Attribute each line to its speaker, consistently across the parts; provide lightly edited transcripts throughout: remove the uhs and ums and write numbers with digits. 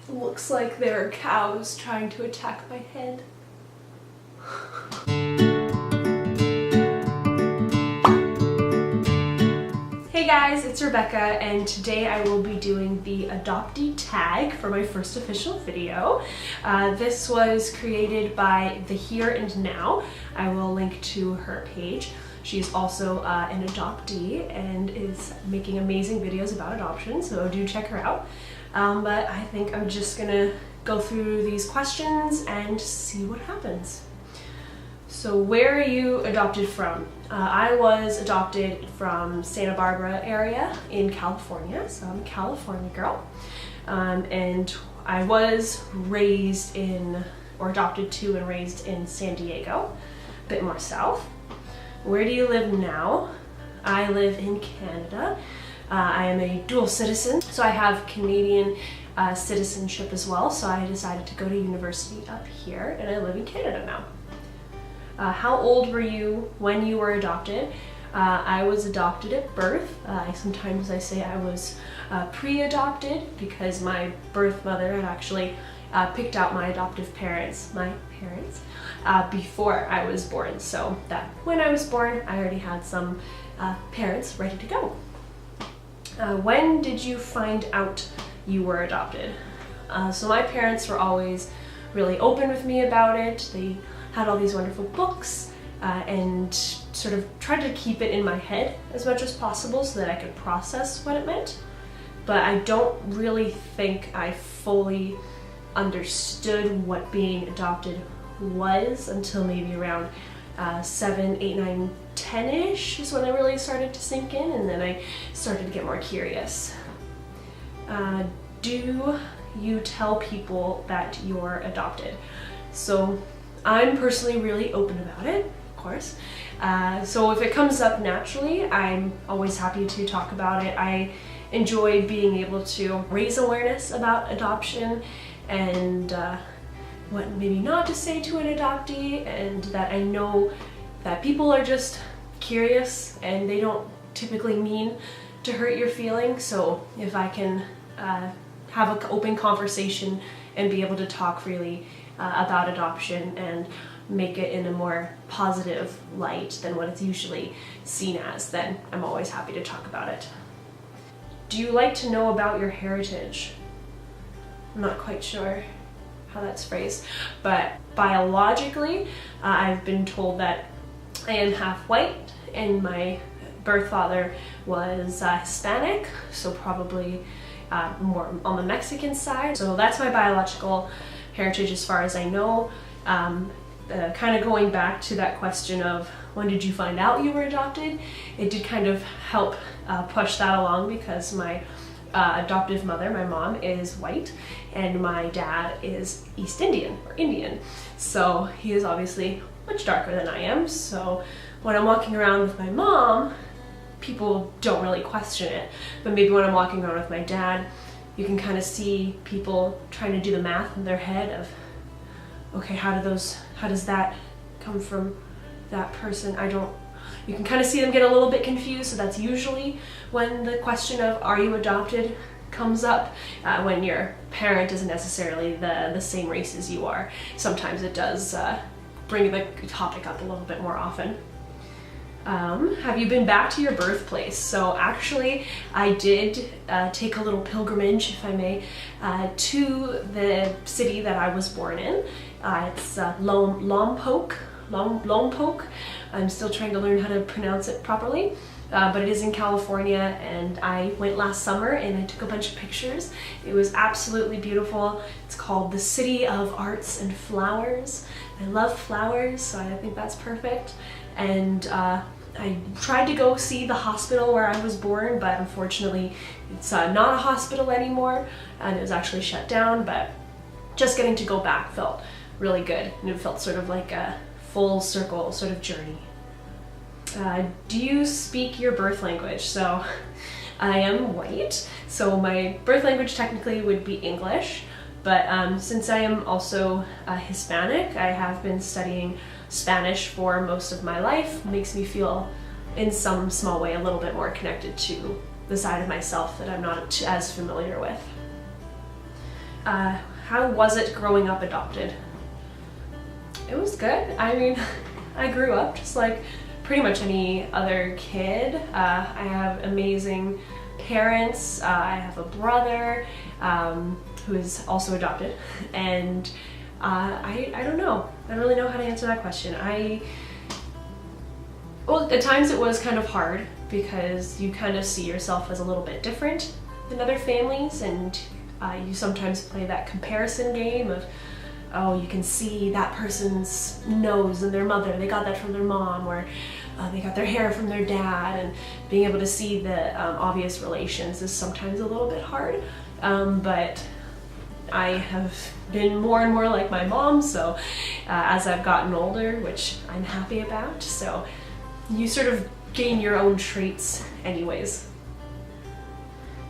Speaker 1: Looks like there are cows trying to attack my head. Hey guys, it's Rebecca, and today I will be doing the Adoptee Tag for my first official video. This was created by The Here and Now. I will link to her page. She's also an adoptee and is making amazing videos about adoption, so do check her out. But I think I'm just gonna go through these questions and see what happens. So where are you adopted from? I was adopted from Santa Barbara area in California, so I'm a California girl. And I was raised in, or adopted to and raised in San Diego, a bit more south. Where do you live now? I live in Canada. I am a dual citizen, so I have Canadian citizenship as well, so I decided to go to university up here, and I live in Canada now. How old were you when you were adopted? I was adopted at birth. Sometimes I say I was pre-adopted because my birth mother had actually picked out my adoptive parents, before I was born, so that when I was born I already had some parents ready to go. When did you find out you were adopted? So my parents were always really open with me about it. They had all these wonderful books and sort of tried to keep it in my head as much as possible so that I could process what it meant. But I don't really think I fully understood what being adopted was until maybe around 7, 8, 9, 10-ish is when I really started to sink in, and then I started to get more curious. Do you tell people that you're adopted? So I'm personally really open about it, of course. So if it comes up naturally, I'm always happy to talk about it. I enjoy being able to raise awareness about adoption and what maybe not to say to an adoptee, and that I know that people are just curious and they don't typically mean to hurt your feelings. So if I can have an open conversation and be able to talk freely about adoption and make it in a more positive light than what it's usually seen as, then I'm always happy to talk about it. Do you like to know about your heritage? I'm not quite sure how that's phrased, but biologically I've been told that I am half white and my birth father was Hispanic, so probably more on the Mexican side. So that's my biological heritage as far as I know. Kind of going back to that question of when did you find out you were adopted, it did kind of help push that along because my adoptive mother, my mom, is white and my dad is East Indian or Indian. So he is obviously much darker than I am. So when I'm walking around with my mom, people don't really question it. But maybe when I'm walking around with my dad, you can kind of see people trying to do the math in their head of, okay, how does that come from that person? You can kind of see them get a little bit confused, so that's usually when the question of are you adopted comes up, when your parent isn't necessarily the same race as you are. Sometimes it does bring the topic up a little bit more often. Have you been back to your birthplace? So actually I did take a little pilgrimage, if I may, to the city that I was born in. It's Lompoc. I'm still trying to learn how to pronounce it properly, but it is in California, and I went last summer and I took a bunch of pictures. It was absolutely beautiful. It's called the City of Arts and Flowers. I love flowers, so I think that's perfect. And I tried to go see the hospital where I was born, but unfortunately it's not a hospital anymore, and it was actually shut down. But just getting to go back felt really good, and it felt sort of like a full circle sort of journey. Do you speak your birth language? So I am white, so my birth language technically would be English, but since I am also Hispanic, I have been studying Spanish for most of my life. It makes me feel in some small way a little bit more connected to the side of myself that I'm not as familiar with. How was it growing up adopted? It was good. I mean, I grew up just like pretty much any other kid. I have amazing parents. I have a brother who is also adopted, and I don't know. I don't really know how to answer that question. Well, at times it was kind of hard because you kind of see yourself as a little bit different than other families, and you sometimes play that comparison game of, oh, you can see that person's nose and their mother, they got that from their mom, or they got their hair from their dad, and being able to see the obvious relations is sometimes a little bit hard. But I have been more and more like my mom, so as I've gotten older, which I'm happy about, so you sort of gain your own traits anyways.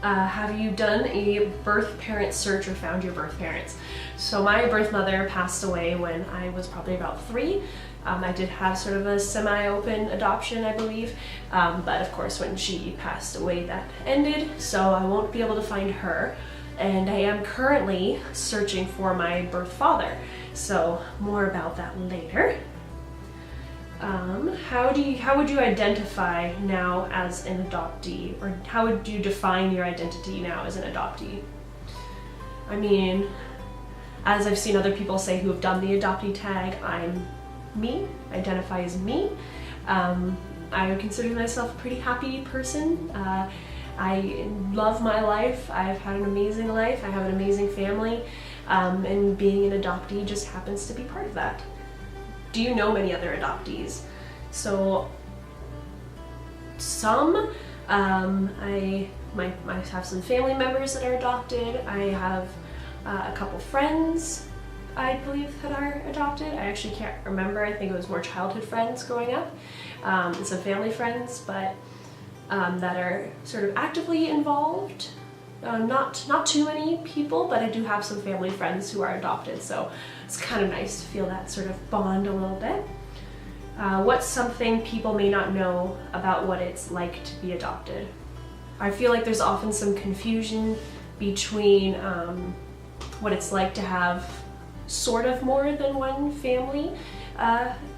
Speaker 1: Have you done a birth parent search or found your birth parents? So my birth mother passed away when I was probably about 3. I did have sort of a semi-open adoption, I believe, but of course when she passed away that ended, so I won't be able to find her. And I am currently searching for my birth father, so more about that later. How would you identify now as an adoptee, or how would you define your identity now as an adoptee? I mean, as I've seen other people say who have done the adoptee tag, I'm me, identify as me. I would consider myself a pretty happy person. I love my life. I've had an amazing life. I have an amazing family, and being an adoptee just happens to be part of that. Do you know many other adoptees? So some, I have some family members that are adopted. I have a couple friends, I believe, that are adopted. I actually can't remember. I think it was more childhood friends growing up, and some family friends, but that are sort of actively involved. Not too many people, but I do have some family friends who are adopted, so it's kind of nice to feel that sort of bond a little bit. What's something people may not know about what it's like to be adopted? I feel like there's often some confusion between what it's like to have sort of more than one family,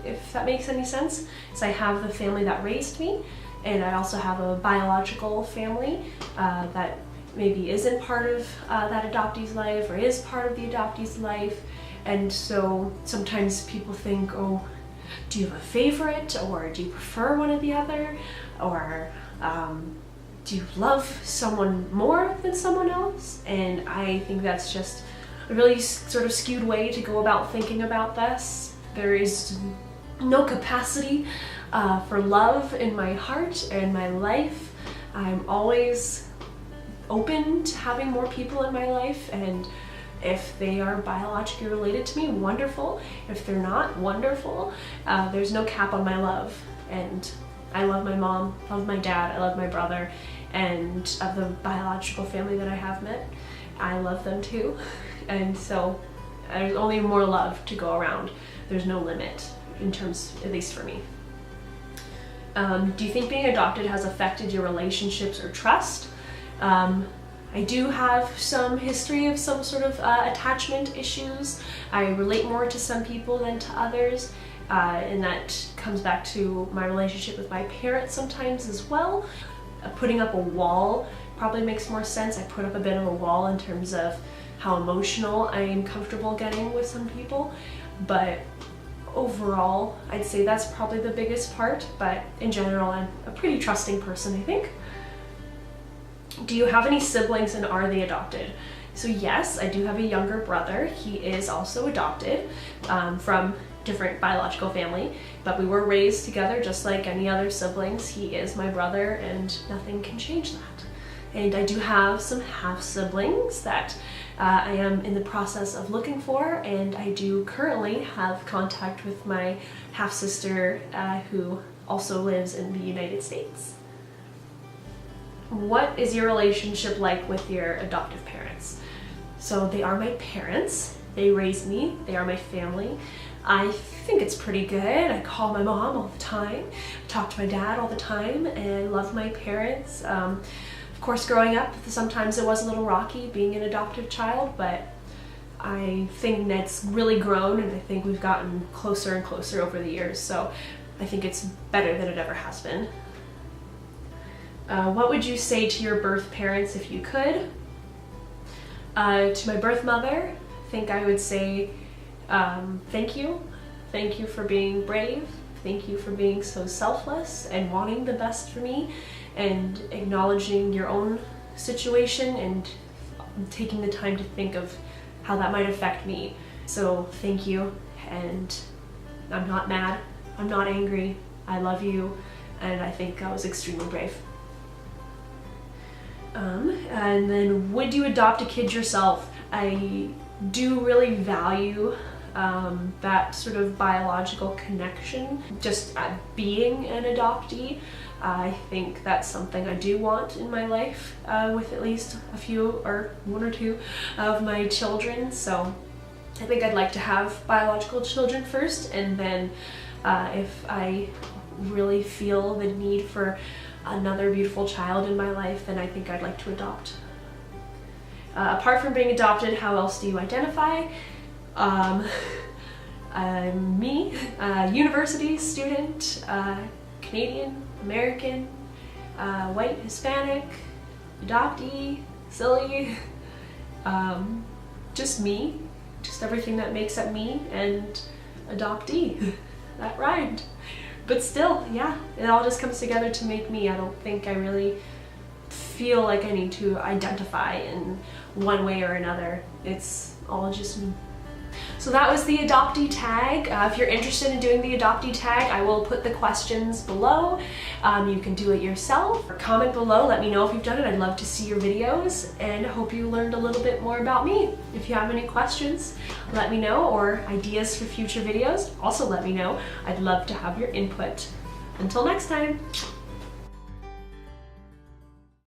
Speaker 1: if that makes any sense. So I have the family that raised me, and I also have a biological family that maybe isn't part of that adoptee's life or is part of the adoptee's life. And so sometimes people think, oh, do you have a favorite, or do you prefer one or the other, or do you love someone more than someone else? And I think that's just a really sort of skewed way to go about thinking about this. There is no capacity for love in my heart and my life. I'm always open to having more people in my life, and if they are biologically related to me, wonderful. If they're not, wonderful. There's no cap on my love, and I love my mom, love my dad, I love my brother, and of the biological family that I have met, I love them too. And so there's only more love to go around. There's no limit, in terms, at least for me. Do you think being adopted has affected your relationships or trust? I do have some history of some sort of attachment issues. I relate more to some people than to others, and that comes back to my relationship with my parents sometimes as well. Putting up a wall probably makes more sense. I put up a bit of a wall in terms of how emotional I am comfortable getting with some people, but overall I'd say that's probably the biggest part. But in general, I'm a pretty trusting person, I think. Do you have any siblings, and are they adopted? So yes, I do have a younger brother. He is also adopted from different biological family, but we were raised together just like any other siblings. He is my brother, and nothing can change that. And I do have some half-siblings that I am in the process of looking for, and I do currently have contact with my half-sister who also lives in the United States. What is your relationship like with your adoptive parents? So they are my parents. They raised me. They are my family. I think it's pretty good. I call my mom all the time. I talk to my dad all the time, and I love my parents. Of course, growing up, sometimes it was a little rocky being an adoptive child, but I think that's really grown, and I think we've gotten closer and closer over the years, so I think it's better than it ever has been. What would you say to your birth parents if you could? To my birth mother, I think I would say thank you. Thank you for being brave. Thank you for being so selfless and wanting the best for me and acknowledging your own situation and taking the time to think of how that might affect me. So thank you, and I'm not mad, I'm not angry, I love you, and I think I was extremely brave. And then, would you adopt a kid yourself? I do really value that sort of biological connection, just being an adoptee. I think that's something I do want in my life with at least a few or one or two of my children. So I think I'd like to have biological children first, and then if I really feel the need for another beautiful child in my life, then I think I'd like to adopt. Apart from being adopted, how else do you identify? Me, university student, Canadian, American, white, Hispanic, adoptee, silly, just me, just everything that makes up me, and adoptee. That rhymed. But still, yeah, it all just comes together to make me. I don't think I really feel like I need to identify in one way or another. It's all just me. So that was the adoptee tag. If you're interested in doing the adoptee tag, I will put the questions below. You can do it yourself, or comment below, let me know if you've done it. I'd love to see your videos, and I hope you learned a little bit more about me. If you have any questions, let me know, or ideas for future videos, also let me know. I'd love to have your input. Until next time.